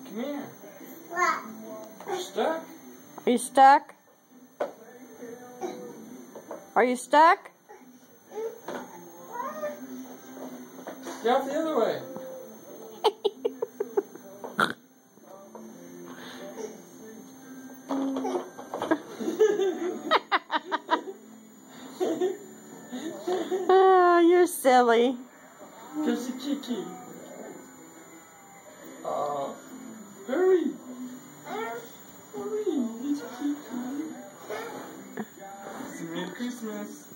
Come here. What? You're stuck? Are you stuck? Are you stuck? Get out the other way. Oh, you're silly. There's a Kiki. Hurry. Hurry. It's Kiki. It's Merry Christmas.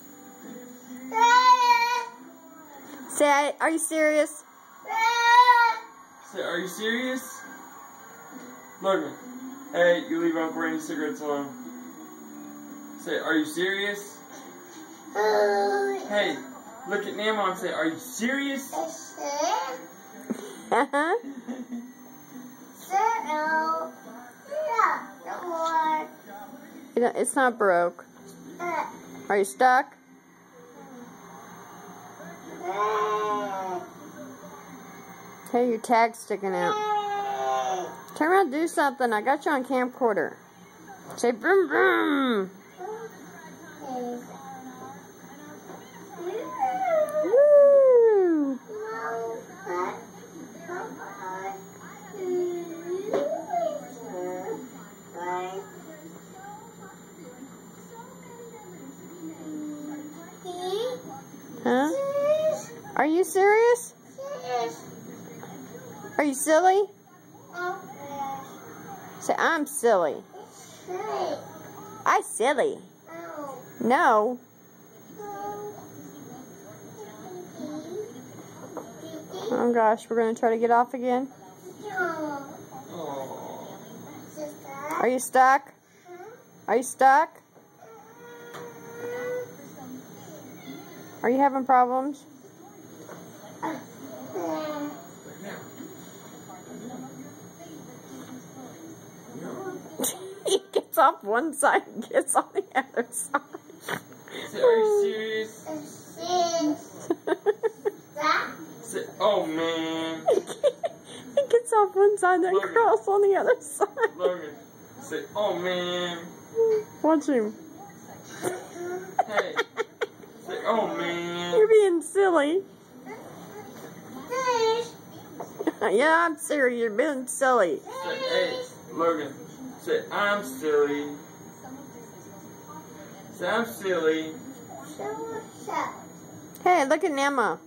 Say, are you serious? Say, are you serious? Logan, hey, you leave Uncle Randy cigarettes alone. Say, are you serious? Hey, look at Nana and say, are you serious? Uh-huh. It's not broke. Are you stuck? Hey, your tag's sticking out. Turn around and do something. I got you on camcorder. Say vroom vroom. Woo. Huh? Are you serious? Are you silly? Say, I'm silly. I silly. No. Oh gosh, we're going to try to get off again. Are you stuck? Are you stuck? Are you having problems? He gets off one side and gets on the other side. Say, are you serious? Say, oh man. He gets off one side and then crawls on the other side. Logan, say, oh man. Watch him. Hey, say, oh man. You're being silly. Yeah, I'm serious. You're being silly. Say, hey, Logan. Say, I'm silly. Say, I'm silly. Hey, look at Nema.